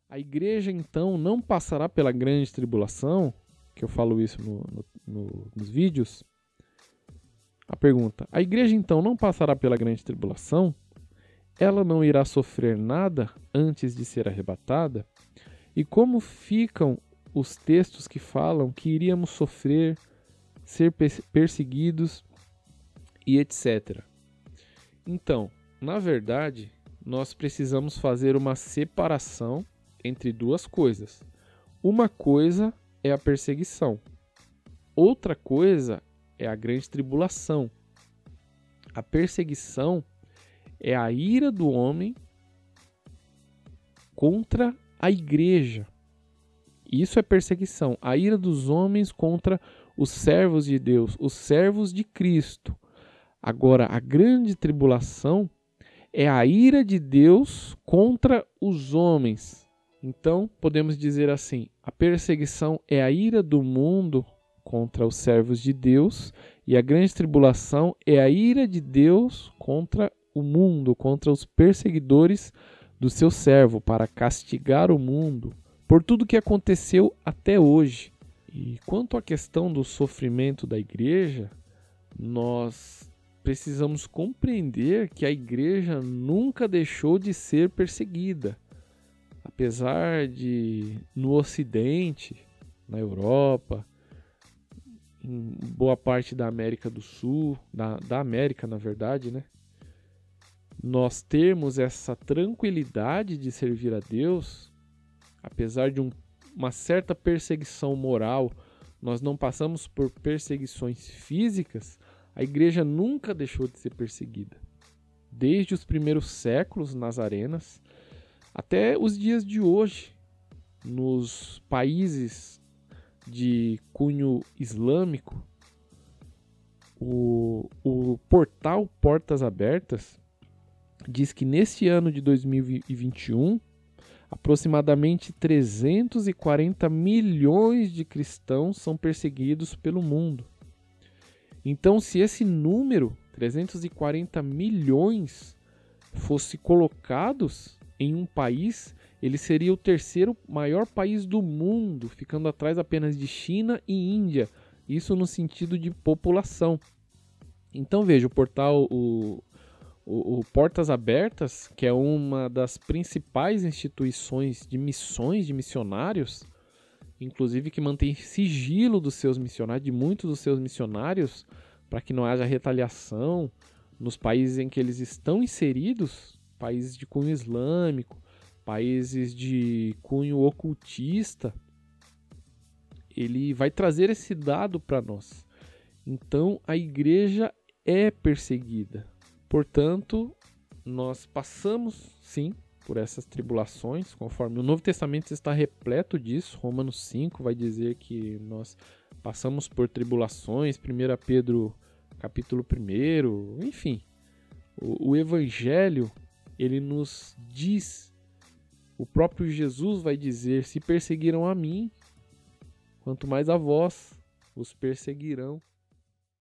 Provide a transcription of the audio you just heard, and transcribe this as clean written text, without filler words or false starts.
A igreja, então, não passará pela grande tribulação, que eu falo isso nos vídeos. A pergunta: a igreja, então, não passará pela grande tribulação? Ela não irá sofrer nada antes de ser arrebatada? E como ficam os textos que falam que iríamos sofrer, ser perseguidos e etc. Então, na verdade, nós precisamos fazer uma separação entre duas coisas. Uma coisa é a perseguição, outra coisa é a grande tribulação. A perseguição é a ira do homem contra a igreja. Isso é perseguição. A ira dos homens contra os servos de Deus, os servos de Cristo. Agora, a grande tribulação é a ira de Deus contra os homens. Então, podemos dizer assim, a perseguição é a ira do mundo contra os servos de Deus e a grande tribulação é a ira de Deus contra o mundo, contra os perseguidores do seu servo, para castigar o mundo por tudo que aconteceu até hoje. E quanto à questão do sofrimento da igreja, nós precisamos compreender que a igreja nunca deixou de ser perseguida. Apesar de, no Ocidente, na Europa, em boa parte da América do Sul, da América, na verdade, né? Nós termos essa tranquilidade de servir a Deus, apesar de uma certa perseguição moral, nós não passamos por perseguições físicas, a igreja nunca deixou de ser perseguida. Desde os primeiros séculos nazarenas até os dias de hoje, nos países de cunho islâmico, o portal Portas Abertas diz que neste ano de 2021, aproximadamente 340 milhões de cristãos são perseguidos pelo mundo. Então, se esse número, 340 milhões, fosse colocados em um país, ele seria o terceiro maior país do mundo, ficando atrás apenas de China e Índia. Isso no sentido de população. Então, veja, o portal, o Portas Abertas, que é uma das principais instituições de missões de missionários, inclusive que mantém sigilo dos seus missionários, de muitos dos seus missionários, para que não haja retaliação nos países em que eles estão inseridos, países de cunho islâmico, países de cunho ocultista. Ele vai trazer esse dado para nós. Então, a igreja é perseguida. Portanto, nós passamos, sim, por essas tribulações, conforme o Novo Testamento está repleto disso. Romanos 5 vai dizer que nós passamos por tribulações, 1 Pedro capítulo 1, enfim. O Evangelho, ele nos diz, o próprio Jesus vai dizer, se perseguiram a mim, quanto mais a vós os perseguirão.